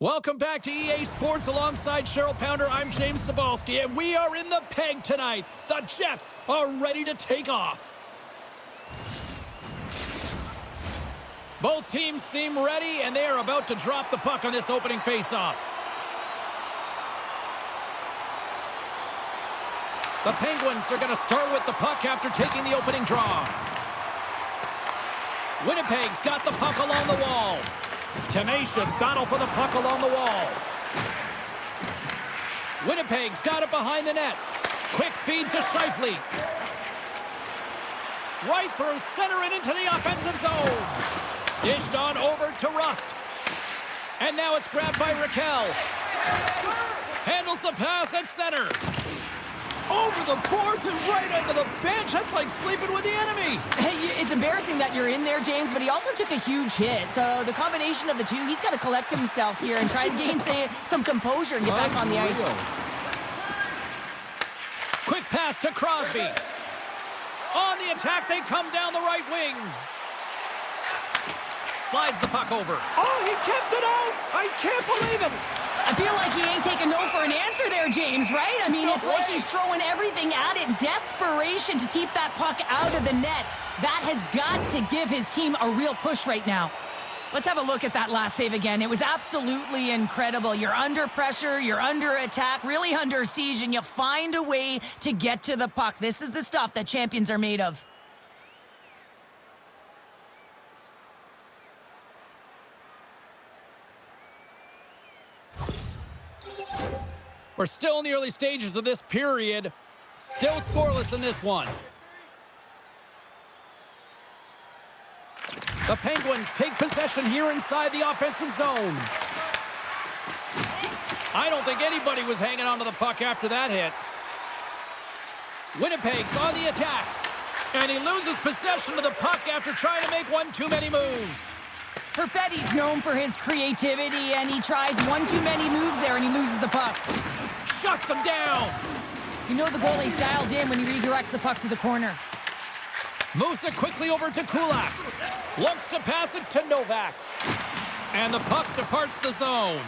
Welcome back to EA Sports alongside Cheryl Pounder. I'm James Cebulski, and we are in the peg tonight. The Jets are ready to take off. Both teams seem ready, and they are about to drop the puck on this opening faceoff. The Penguins are going to start with the puck after taking the opening draw. Winnipeg's got the puck along the wall. Tenacious battle for the puck along the wall. Winnipeg's got it behind the net. Quick feed to Scheifele. Right through center and into the offensive zone. Dished on over to Rust. And now it's grabbed by Raquel. Handles the pass at center. Over the boards and right under the bench. That's like sleeping with the enemy. Hey, it's embarrassing that you're in there, James, but he also took a huge hit. So the combination of the two, he's got to collect himself here and try to gain some composure and get back on the ice. Quick pass to Crosby. On the attack, they come down the right wing. Slides the puck over. Oh, he kept it out. I can't believe it. I feel like he ain't taking no for an answer there, James, right? I mean, it's like he's throwing everything at it. Desperation to keep that puck out of the net. That has got to give his team a real push right now. Let's have a look at that last save again. It was absolutely incredible. You're under pressure, you're under attack, really under siege, and you find a way to get to the puck. This is the stuff that champions are made of. We're still in the early stages of this period. Still scoreless in this one. The Penguins take possession here inside the offensive zone. I don't think anybody was hanging on to the puck after that hit. Winnipeg's on the attack. And he loses possession of the puck after trying to make one too many moves. Perfetti's known for his creativity, and he tries one too many moves there, and he loses the puck. Shuts him down. You know the goalie's dialed in when he redirects the puck to the corner. Moves it quickly over to Kulak. Looks to pass it to Novak. And the puck departs the zone.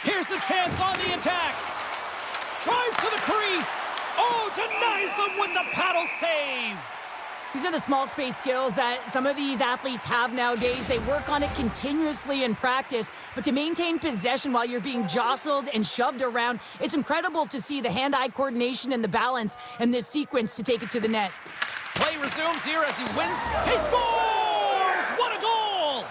Here's a chance on the attack. Drives to the crease. Oh, denies them with the paddle save. These are the small space skills that some of these athletes have nowadays. They work on it continuously in practice, but to maintain possession while you're being jostled and shoved around, it's incredible to see the hand-eye coordination and the balance in this sequence to take it to the net. Play resumes here as he wins. He scores! What a goal!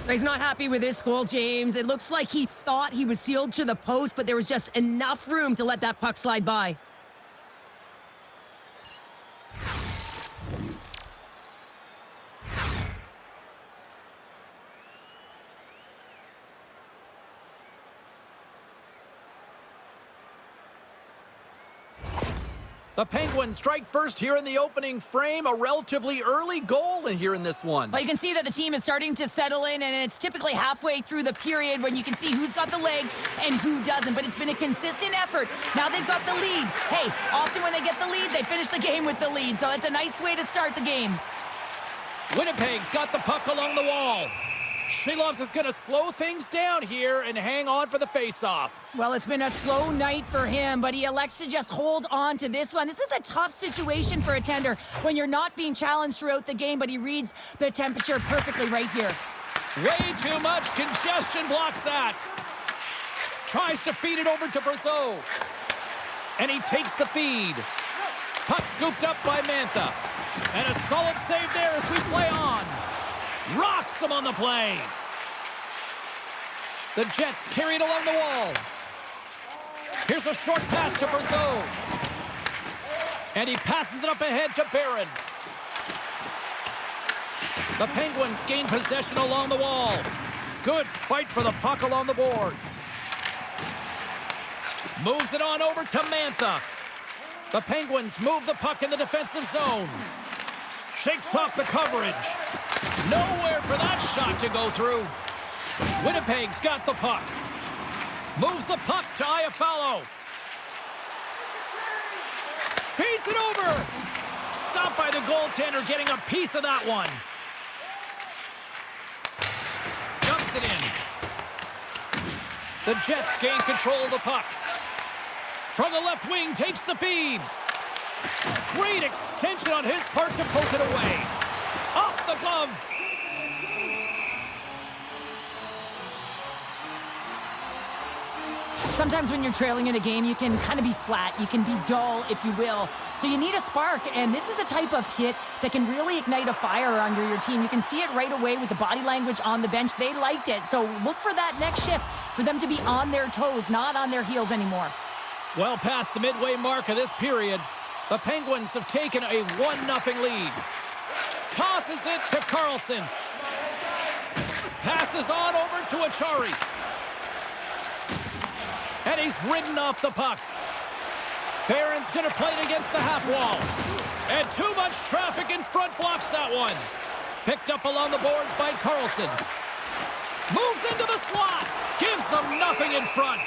He's not happy with this goal, James. It looks like he thought he was sealed to the post, but there was just enough room to let that puck slide by. The Penguins strike first here in the opening frame. A relatively early goal here in this one. Well, you can see that the team is starting to settle in, and it's typically halfway through the period when you can see who's got the legs and who doesn't. But it's been a consistent effort. Now they've got the lead. Hey, often when they get the lead, they finish the game with the lead. So it's a nice way to start the game. Winnipeg's got the puck along the wall. Shilovs is going to slow things down here and hang on for the faceoff. Well, it's been a slow night for him, but he elects to just hold on to this one. This is a tough situation for a tender when you're not being challenged throughout the game, but he reads the temperature perfectly right here. Way too much congestion blocks that. Tries to feed it over to Brazeau. And he takes the feed. Puck scooped up by Mantha. And a solid save there as we play on. Rocks him on the play. The Jets carry it along the wall. Here's a short pass to Brazeau. And he passes it up ahead to Barron. The Penguins gain possession along the wall. Good fight for the puck along the boards. Moves it on over to Mantha. The Penguins move the puck in the defensive zone. Shakes off the coverage. Nowhere for that shot to go through. Winnipeg's got the puck. Moves the puck to Iafallo. Gets it over. Stopped by the goaltender, getting a piece of that one. Dumps it in. The Jets gain control of the puck. From the left wing, takes the feed. Great extension on his part to poke it away. Off the glove. Sometimes when you're trailing in a game, you can kind of be flat. You can be dull, if you will. So you need a spark, and this is a type of hit that can really ignite a fire under your team. You can see it right away with the body language on the bench. They liked it. So look for that next shift for them to be on their toes, not on their heels anymore. Well past the midway mark of this period, the Penguins have taken a 1-0 lead. Tosses it to Carlson. Passes on over to Achari. And he's ridden off the puck. Barron's going to play it against the half wall. And too much traffic in front blocks that one. Picked up along the boards by Carlson. Moves into the slot. Gives them nothing in front.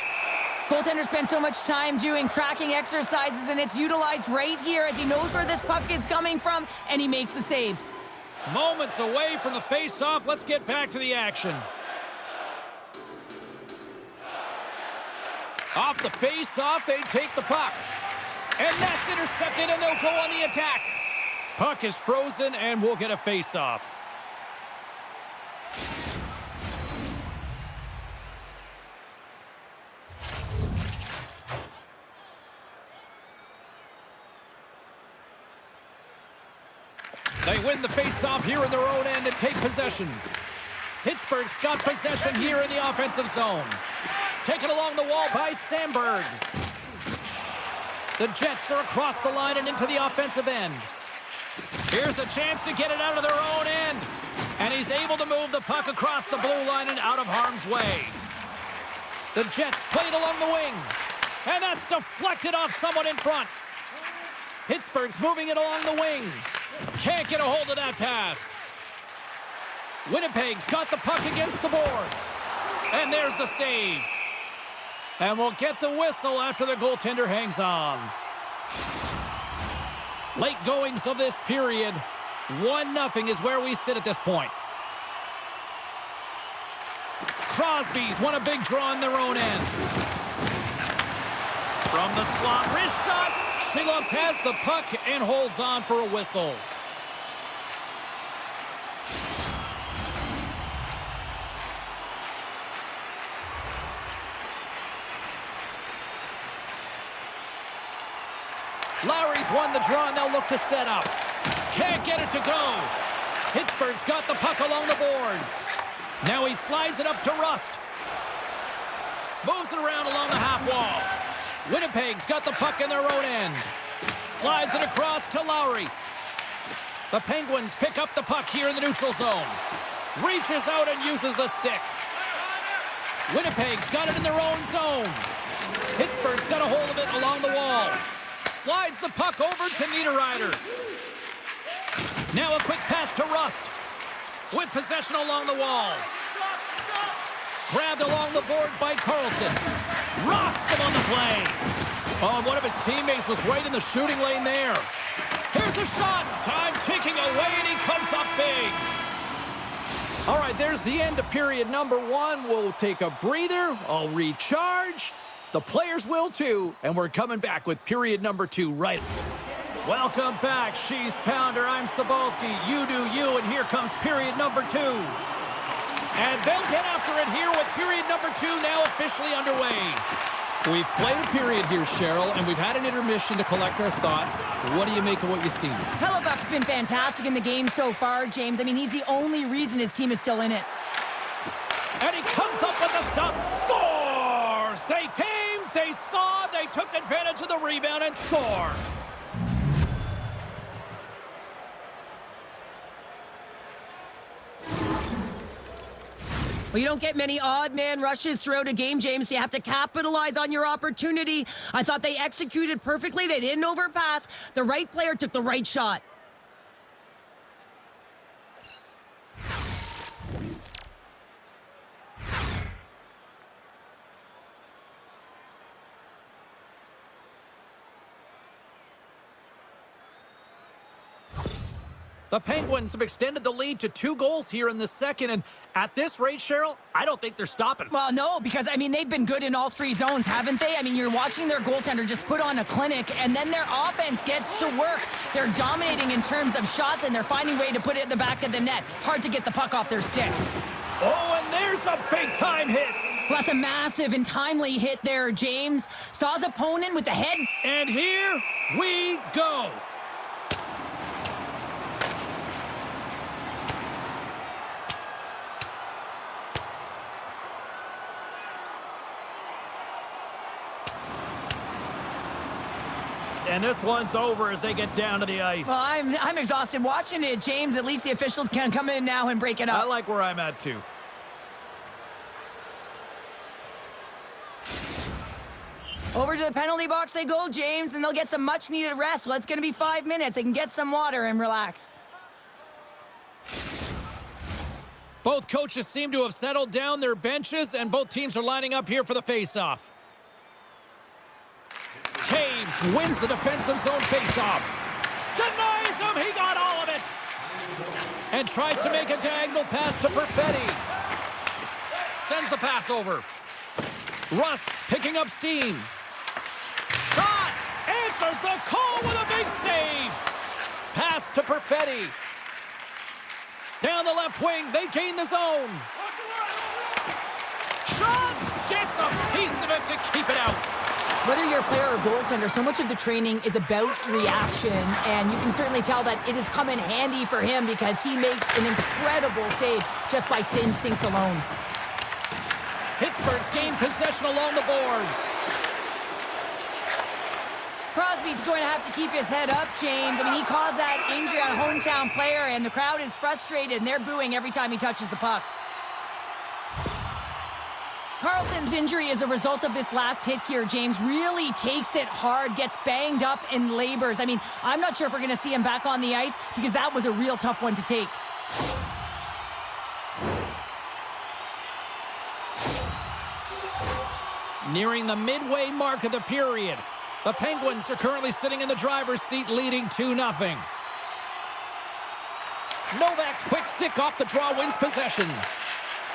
Goaltender spends so much time doing tracking exercises, and it's utilized right here as he knows where this puck is coming from, and he makes the save. Moments away from the face-off. Let's get back to the action. Off the face-off, they take the puck. And that's intercepted, and they'll go on the attack. Puck is frozen, and we'll get a face-off. They win the face-off here in their own end and take possession. Pittsburgh's got possession here in the offensive zone. Taken along the wall by Sandberg. The Jets are across the line and into the offensive end. Here's a chance to get it out of their own end. And he's able to move the puck across the blue line and out of harm's way. The Jets played along the wing. And that's deflected off someone in front. Pittsburgh's moving it along the wing. Can't get a hold of that pass. Winnipeg's got the puck against the boards. And there's the save. And we'll get the whistle after the goaltender hangs on. Late goings of this period. 1-0 is where we sit at this point. Crosby's won a big draw in their own end. From the slot, wrist shot. Shilovs has the puck and holds on for a whistle. Lowry's won the draw, and they'll look to set up. Can't get it to go. Pittsburgh's got the puck along the boards. Now he slides it up to Rust. Moves it around along the half wall. Winnipeg's got the puck in their own end. Slides it across to Lowry. The Penguins pick up the puck here in the neutral zone. Reaches out and uses the stick. Winnipeg's got it in their own zone. Pittsburgh's got a hold of it along the wall. Slides the puck over to Niederreiter. Now a quick pass to Rust. With possession along the wall. Grabbed along the boards by Carlson. Rocks him on the play. Oh, one of his teammates was right in the shooting lane there. Here's a shot. Time ticking away, and he comes up big. All right, there's the end of period number 1. We'll take a breather. I'll recharge. The players will too, and we're coming back with period number 2 right. Welcome back, She's Pounder. I'm Sabalski. You do you, and here comes period number 2. And they'll get after it here with period number 2 now officially underway. We've played a period here, Cheryl, and we've had an intermission to collect our thoughts. What do you make of what you've seen? Hellebuck's been fantastic in the game so far, James. I mean, he's the only reason his team is still in it. And he comes up with the stop. Scores! They came, they saw, they took advantage of the rebound and score. Well, you don't get many odd man rushes throughout a game, James. You have to capitalize on your opportunity. I thought they executed perfectly. They didn't overpass. The right player took the right shot. The Penguins have extended the lead to 2 goals here in the second, and at this rate, Cheryl, I don't think they're stopping. Well, no, because, I mean, they've been good in all 3 zones, haven't they? I mean, you're watching their goaltender just put on a clinic, and then their offense gets to work. They're dominating in terms of shots, and they're finding a way to put it in the back of the net. Hard to get the puck off their stick. Oh, and there's a big-time hit. Well, that's a massive and timely hit there, James. Saw his opponent with the head. And here we go. And this one's over as they get down to the ice. Well, I'm exhausted watching it, James. At least the officials can come in now and break it up. I like where I'm at, too. Over to the penalty box they go, James, and they'll get some much-needed rest. Well, it's going to be 5 minutes. They can get some water and relax. Both coaches seem to have settled down their benches, and both teams are lining up here for the face-off. Taves wins the defensive zone face-off. Denies him. He got all of it. And tries to make a diagonal pass to Perfetti. Sends the pass over. Rust's picking up steam. Shot! Answers the call with a big save. Pass to Perfetti. Down the left wing, they gain the zone. Shot! Gets a piece of it to keep it out. Whether you're a player or goaltender, so much of the training is about reaction, and you can certainly tell that it has come in handy for him because he makes an incredible save just by instincts alone. Pittsburgh's gained possession along the boards. Crosby's going to have to keep his head up, James. I mean, he caused that injury on a hometown player, and the crowd is frustrated, and they're booing every time he touches the puck. Carlson's injury as a result of this last hit here, James, really takes it hard, gets banged up and labors. I mean, I'm not sure if we're going to see him back on the ice because that was a real tough one to take. Nearing the midway mark of the period, the Penguins are currently sitting in the driver's seat, leading 2-0. Novak's quick stick off the draw wins possession.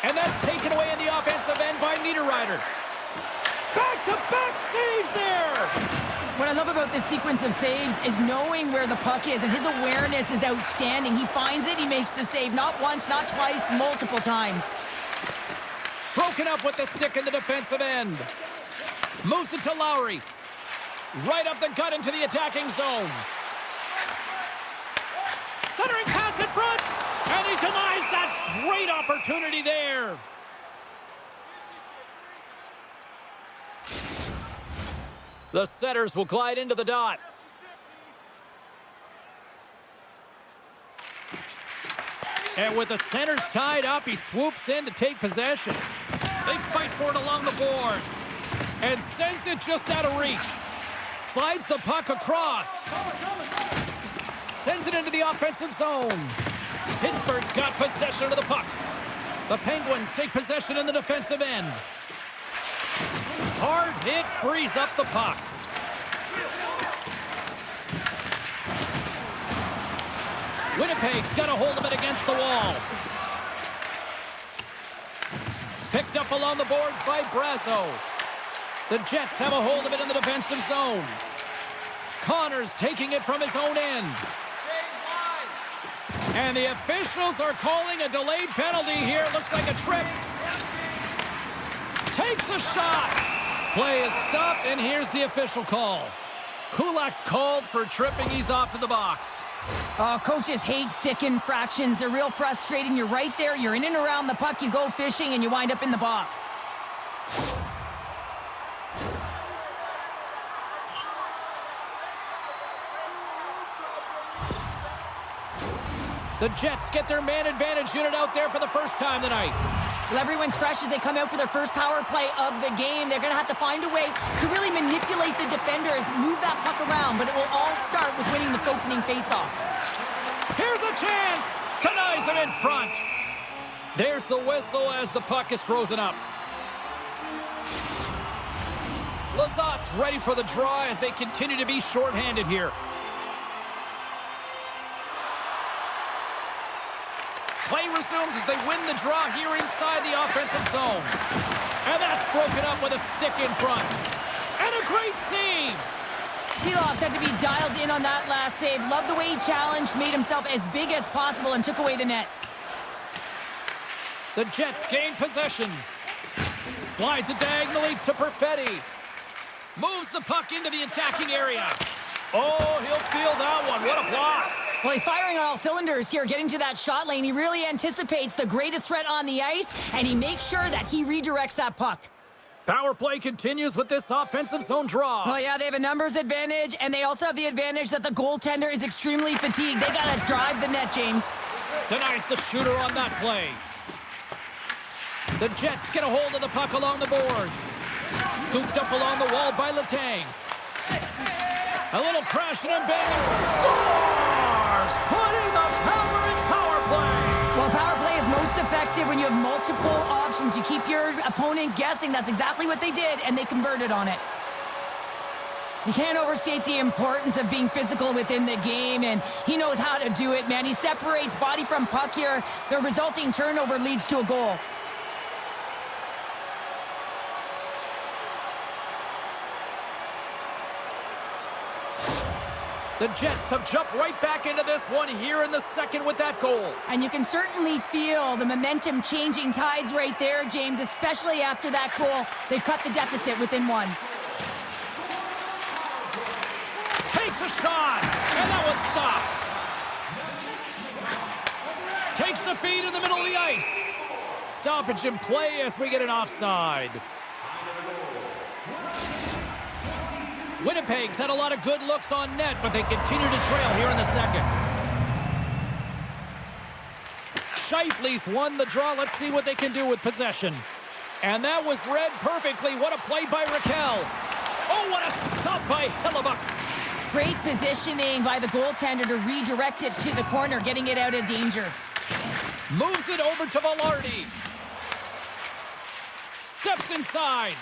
And that's taken away in the offensive end by Niederreiter. Back-to-back saves there! What I love about this sequence of saves is knowing where the puck is, and his awareness is outstanding. He finds it, he makes the save, not once, not twice, multiple times. Broken up with the stick in the defensive end. Moves it to Lowry. Right up the gut into the attacking zone. Centering pass in front, and he denies that great opportunity there. The setters will glide into the dot. And with the centers tied up, he swoops in to take possession. They fight for it along the boards. And sends it just out of reach. Slides the puck across. Sends it into the offensive zone. Pittsburgh's got possession of the puck. The Penguins take possession in the defensive end. Hard hit frees up the puck. Winnipeg's got a hold of it against the wall. Picked up along the boards by Brazo. The Jets have a hold of it in the defensive zone. Connors taking it from his own end. And the officials are calling a delayed penalty here. Looks like a trip. Takes a shot. Play is stopped, and here's the official call. Kulak's called for tripping. He's off to the box. Oh, coaches hate stick infractions. They're real frustrating. You're right there. You're in and around the puck. You go fishing, and you wind up in the box. The Jets get their man advantage unit out there for the first time tonight. Well, everyone's fresh as they come out for their first power play of the game. They're going to have to find a way to really manipulate the defenders, move that puck around, but it will all start with winning the opening faceoff. Here's a chance. Denies him in front. There's the whistle as the puck is frozen up. Lazat's ready for the draw as they continue to be shorthanded here. rebounds as they win the draw here inside the offensive zone. And that's broken up with a stick in front. And a great save! Seeloff's had to be dialed in on that last save. Loved the way he challenged, made himself as big as possible, and took away the net. The Jets gain possession. Slides it diagonally to Perfetti. Moves the puck into the attacking area. Oh, he'll feel that one. What a block. Well, he's firing on all cylinders here, getting to that shot lane. He really anticipates the greatest threat on the ice, and he makes sure that he redirects that puck. Power play continues with this offensive zone draw. Well, yeah, they have a numbers advantage, and they also have the advantage that the goaltender is extremely fatigued. They got to drive the net, James. Denies the shooter on that play. The Jets get a hold of the puck along the boards. Scooped up along the wall by Letang. A little crashing and banging. Scores! Putting the power in power play. Well, power play is most effective when you have multiple options. You keep your opponent guessing. That's exactly what they did, and they converted on it. You can't overstate the importance of being physical within the game, and he knows how to do it, man. He separates body from puck here. The resulting turnover leads to a goal. The Jets have jumped right back into this one here in the second with that goal. And you can certainly feel the momentum changing tides right there, James, especially after that goal. They've cut the deficit within one. Takes a shot, and that one's stopped. Takes the feed in the middle of the ice. Stoppage in play as we get an offside. Winnipeg's had a lot of good looks on net, but they continue to trail here in the second. Scheifele's won the draw. Let's see what they can do with possession. And that was read perfectly. What a play by Raquel. Oh, what a stop by Hellebuyck. Great positioning by the goaltender to redirect it to the corner, getting it out of danger. Moves it over to Velarde. Steps inside.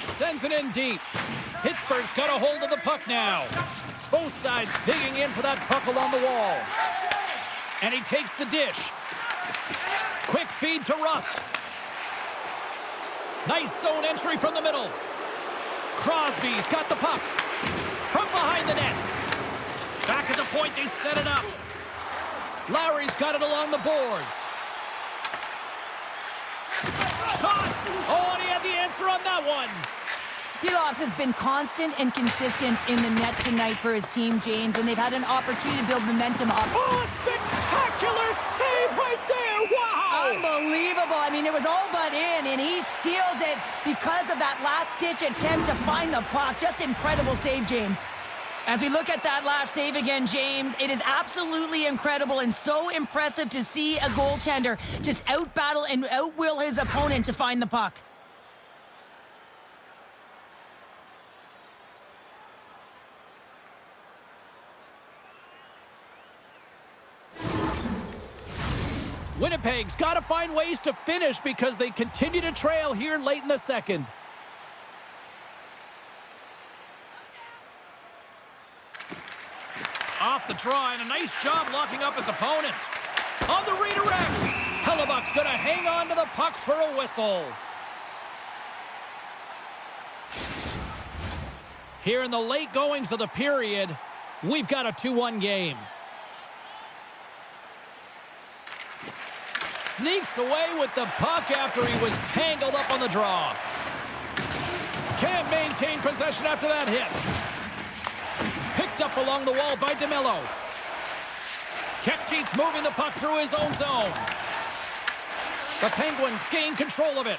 Sends it in deep. Pittsburgh's got a hold of the puck now. Both sides digging in for that puck along the wall. And he takes the dish. Quick feed to Rust. Nice zone entry from the middle. Crosby's got the puck. From behind the net. Back at the point, they set it up. Lowry's got it along the boards. Shot! Oh, and he had the answer on that one. Seeloff's has been constant and consistent in the net tonight for his team, James, and they've had an opportunity to build momentum up. Oh, a spectacular save right there! Wow! Unbelievable. I mean, it was all but in, and he steals it because of that last-ditch attempt to find the puck. Just incredible save, James. As we look at that last save again, James, it is absolutely incredible and so impressive to see a goaltender just out-battle and outwill his opponent to find the puck. Winnipeg's got to find ways to finish because they continue to trail here late in the second. Off the draw, and a nice job locking up his opponent. On the redirect, Hellebuyck's going to hang on to the puck for a whistle. Here in the late goings of the period, we've got a 2-1 game. Sneaks away with the puck after he was tangled up on the draw. Can't maintain possession after that hit. Picked up along the wall by DeMello. Kepke's moving the puck through his own zone. The Penguins gain control of it.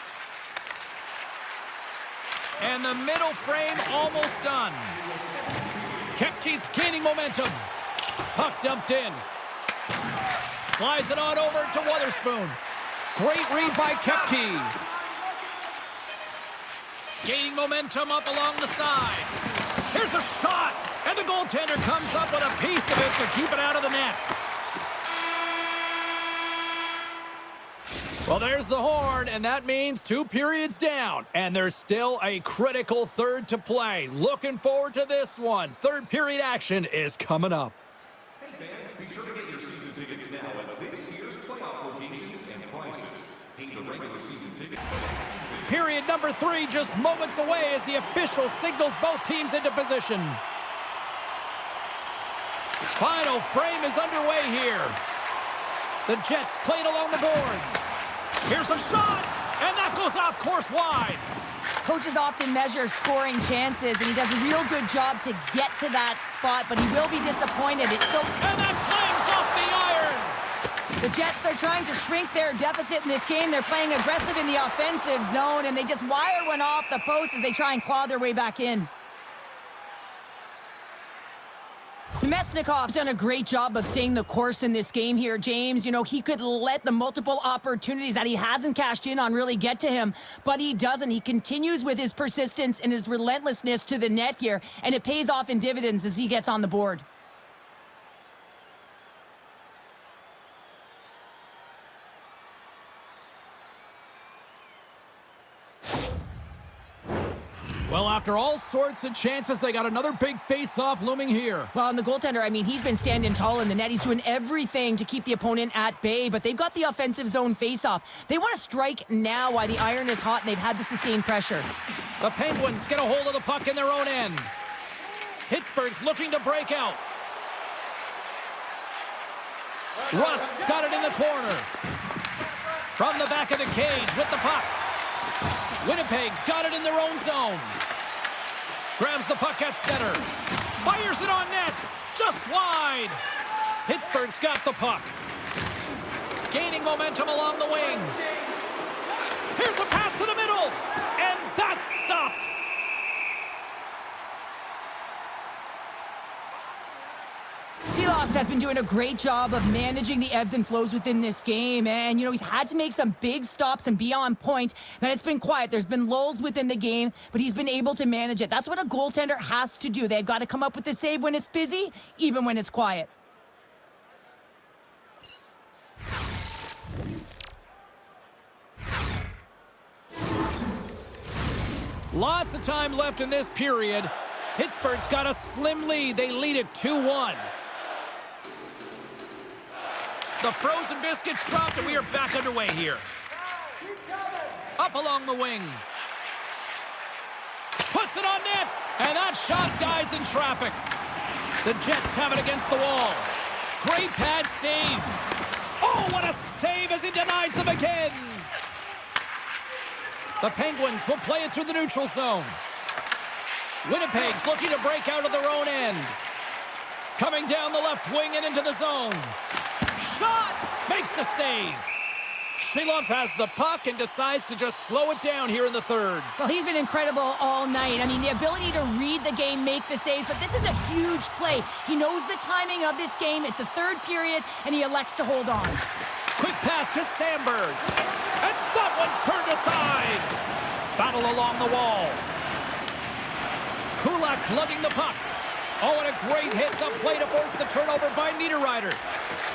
And the middle frame almost done. Kepke's gaining momentum. Puck dumped in. Slides it on over to Wotherspoon. Great read by Kepke. Gaining momentum up along the side. Here's a shot. And the goaltender comes up with a piece of it to keep it out of the net. Well, there's the horn, and that means 2 periods down. And there's still a critical third to play. Looking forward to this one. Third period action is coming up. Hey fans, be sure to get your season tickets now at this year's playoff locations Period number 3 just moments away as the official signals both teams into position. Final frame is underway here. The Jets played along the boards. Here's a shot, and that goes off course wide. Coaches often measure scoring chances, and he does a real good job to get to that spot, but he will be disappointed. And that flames off the iron. The Jets are trying to shrink their deficit in this game. They're playing aggressive in the offensive zone, and they just wire one off the post as they try and claw their way back in. Mesnikov's done a great job of staying the course in this game here, James. You know, he could let the multiple opportunities that he hasn't cashed in on really get to him, but he doesn't. He continues with his persistence and his relentlessness to the net here, and it pays off in dividends as he gets on the board. Well, after all sorts of chances, they got another big face-off looming here. Well, and the goaltender, I mean, he's been standing tall in the net. He's doing everything to keep the opponent at bay, but they've got the offensive zone face-off. They want to strike now while the iron is hot, and they've had to sustain pressure. The Penguins get a hold of the puck in their own end. Pittsburgh's looking to break out. Rust's got it in the corner. From the back of the cage with the puck. Winnipeg's got it in their own zone. Grabs the puck at center. Fires it on net. Just wide. Pittsburgh's got the puck. Gaining momentum along the wing. Here's a pass to the middle. And that's stopped. Seeloff has been doing a great job of managing the ebbs and flows within this game, and, you know, he's had to make some big stops and be on point. Then it's been quiet. There's been lulls within the game, but he's been able to manage it. That's what a goaltender has to do. They've got to come up with the save when it's busy, even when it's quiet. Lots of time left in this period. Pittsburgh's got a slim lead. They lead it 2-1. The frozen biscuits dropped, and we are back underway here. Up along the wing. Puts it on net, and that shot dies in traffic. The Jets have it against the wall. Great pad save. Oh, what a save as he denies them again. The Penguins will play it through the neutral zone. Winnipeg's looking to break out of their own end. Coming down the left wing and into the zone. Shot! Makes the save. Shilovs has the puck and decides to just slow it down here in the third. Well, he's been incredible all night. I mean, the ability to read the game, make the save, but this is a huge play. He knows the timing of this game. It's the third period, and he elects to hold on. Quick pass to Sandberg. And that one's turned aside. Battle along the wall. Kulak's lugging the puck. Oh, and a great hits up play to force the turnover by Niederreiter.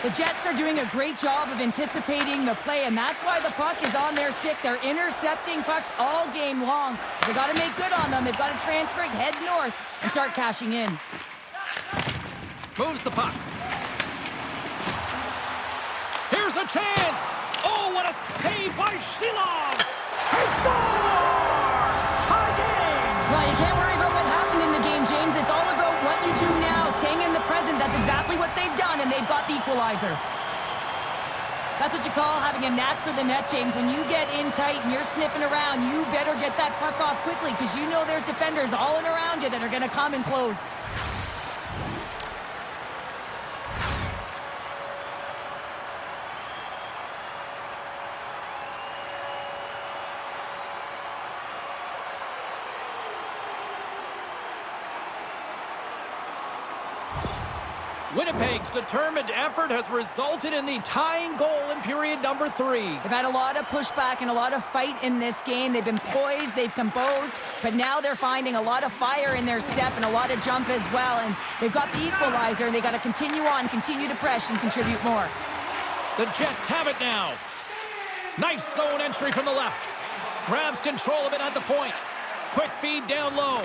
The Jets are doing a great job of anticipating the play, and that's why the puck is on their stick. They're intercepting pucks all game long. They've got to make good on them. They've got to transfer it, head north, and start cashing in. Moves the puck. Here's a chance. Oh, what a save by Shilovs. He scores! Tie game! Well, you can't worry about what happened in the game, James. It's all about what you do now, staying in the present. That's exactly what they've done, and they've got the equalizer. That's what you call having a knack for the net, James. When you get in tight and you're sniffing around, you better get that puck off quickly because you know there's defenders all in around you that are going to come and close. Winnipeg's determined effort has resulted in the tying goal in period number 3. They've had a lot of pushback and a lot of fight in this game. They've been poised, they've composed, but now they're finding a lot of fire in their step and a lot of jump as well. And they've got the equalizer, and they've got to continue on, continue to press, and contribute more. The Jets have it now. Nice zone entry from the left. Grabs control of it at the point. Quick feed down low.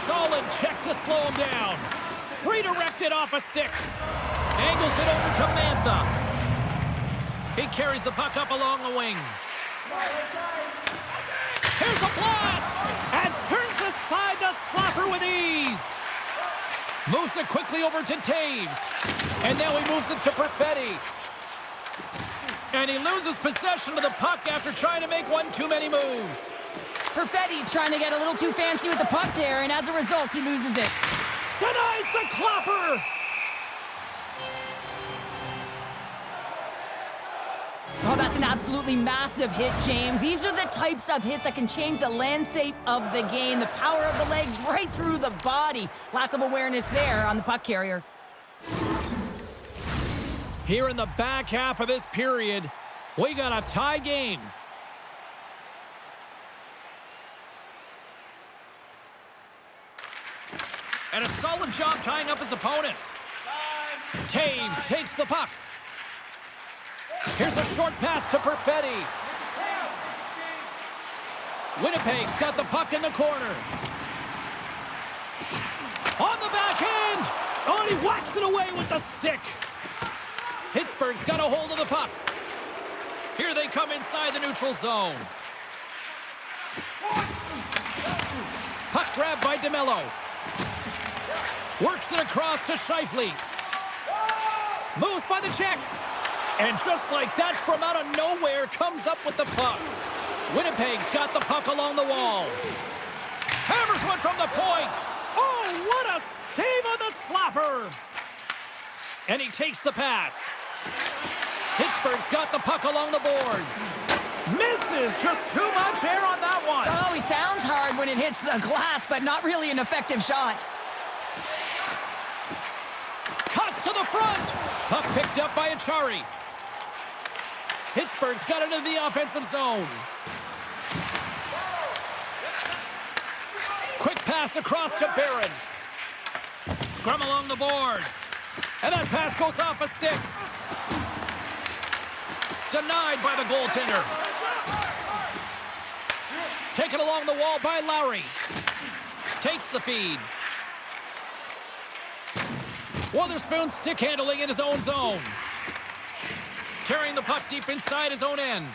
Solid check to slow him down. Redirected off a stick. Angles it over to Mantha. He carries the puck up along the wing. Here's a blast! And turns aside the slapper with ease. Moves it quickly over to Taves. And now he moves it to Perfetti. And he loses possession of the puck after trying to make one too many moves. Perfetti's trying to get a little too fancy with the puck there, and as a result, he loses it. Denies the clapper! Oh, that's an absolutely massive hit, James. These are the types of hits that can change the landscape of the game. The power of the legs right through the body. Lack of awareness there on the puck carrier. Here in the back half of this period, we got a tie game. And a solid job tying up his opponent. Taves takes the puck. Here's a short pass to Perfetti. Winnipeg's got the puck in the corner. On the backhand! Oh, and he whacks it away with the stick. Pittsburgh's got a hold of the puck. Here they come inside the neutral zone. Puck grab by DeMello. Works it across to Scheifele. Moves by the check. And just like that, from out of nowhere, comes up with the puck. Winnipeg's got the puck along the wall. Hammers one from the point. Oh, what a save on the slapper. And he takes the pass. Pittsburgh's got the puck along the boards. Misses, just too much air on that one. Oh, he sounds hard when it hits the glass, but not really an effective shot. Cuts to the front. Puck picked up by Achari. Pittsburgh's got it into the offensive zone. Quick pass across to Barron. Scrum along the boards. And that pass goes off a stick. Denied by the goaltender. Taken along the wall by Lowry. Takes the feed. Wotherspoon stick handling in his own zone. Carrying the puck deep inside his own end.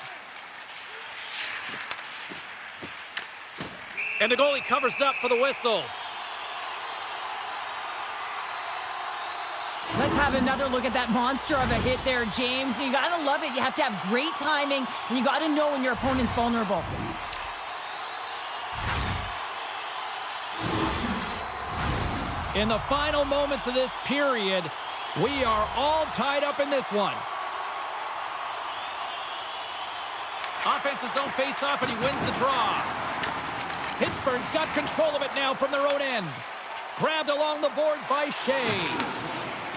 And the goalie covers up for the whistle. Let's have another look at that monster of a hit there, James. You gotta love it. You have to have great timing, and you gotta know when your opponent's vulnerable. In the final moments of this period, we are all tied up in this one. Offensive zone face-off, and he wins the draw. Pittsburgh's got control of it now from their own end. Grabbed along the boards by Shea.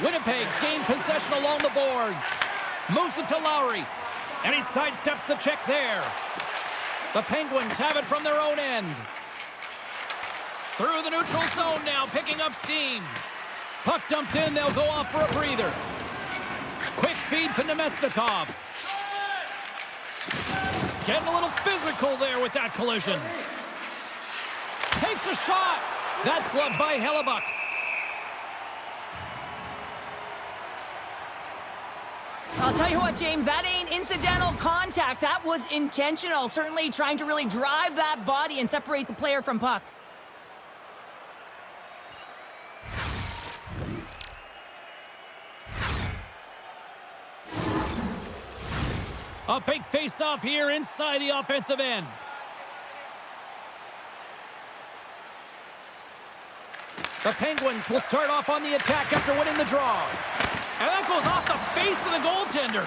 Winnipeg's gained possession along the boards. Moves it to Lowry, and he sidesteps the check there. The Penguins have it from their own end. Through the neutral zone now, picking up steam. Puck dumped in, they'll go off for a breather. Quick feed to Nemestikov. Getting a little physical there with that collision. Takes a shot. That's gloved by Hellebuck. I'll tell you what, James, that ain't incidental contact. That was intentional. Certainly trying to really drive that body and separate the player from puck. A big face-off here inside the offensive end. The Penguins will start off on the attack after winning the draw. And that goes off the face of the goaltender.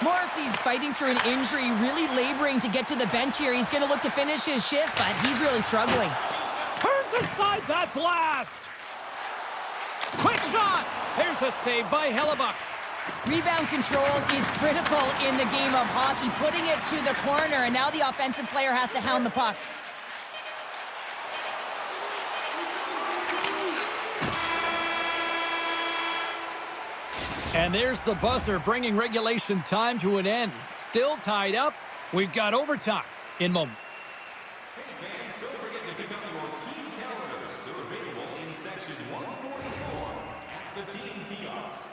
Morrissey's fighting through an injury, really laboring to get to the bench here. He's going to look to finish his shift, but he's really struggling. Turns aside that blast. Quick shot. There's a save by Hellebuck. Rebound control is critical in the game of hockey, putting it to the corner, and now the offensive player has to hound the puck. And there's the buzzer, bringing regulation time to an end. Still tied up. We've got overtime in moments. Hey fans, don't forget to pick up your team calendars. They're available in section 144 at the team kiosk.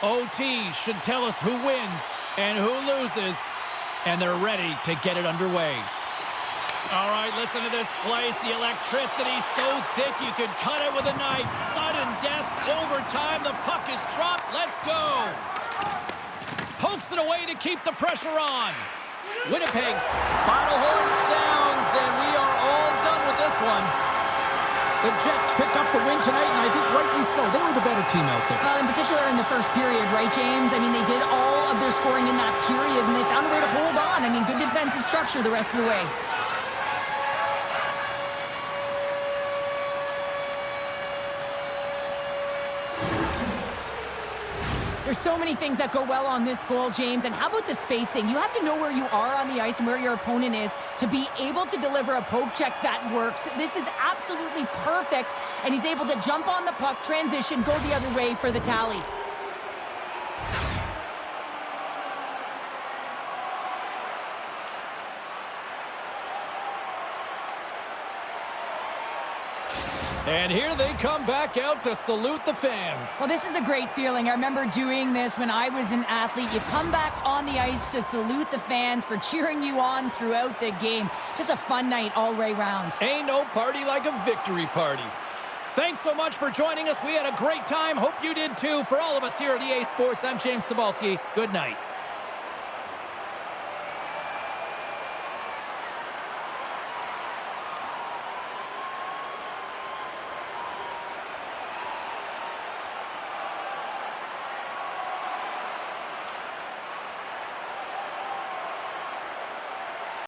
OT should tell us who wins And who loses? And they're ready to get it underway. All right, listen to this place. The electricity so thick you could cut it with a knife. Sudden death, overtime. The puck is dropped. Let's go. Pokes it away to keep the pressure on. Winnipeg's final horn sounds, and we are all done with this one. The Jets picked up the win tonight, and I think rightly so. They were the better team out there. Well, in particular in the first period, right, James? I mean, they did all of their scoring in that period, and they found a way to hold on. I mean, good defensive structure the rest of the way. There's so many things that go well on this goal, James. And how about the spacing? You have to know where you are on the ice and where your opponent is to be able to deliver a poke check that works. This is absolutely perfect. And he's able to jump on the puck, transition, go the other way for the tally. And here they come back out to salute the fans. Well, this is a great feeling. I remember doing this when I was an athlete. You come back on the ice to salute the fans for cheering you on throughout the game. Just a fun night all the way round. Ain't no party like a victory party. Thanks so much for joining us. We had a great time. Hope you did too. For all of us here at EA Sports, I'm James Cebulski. Good night.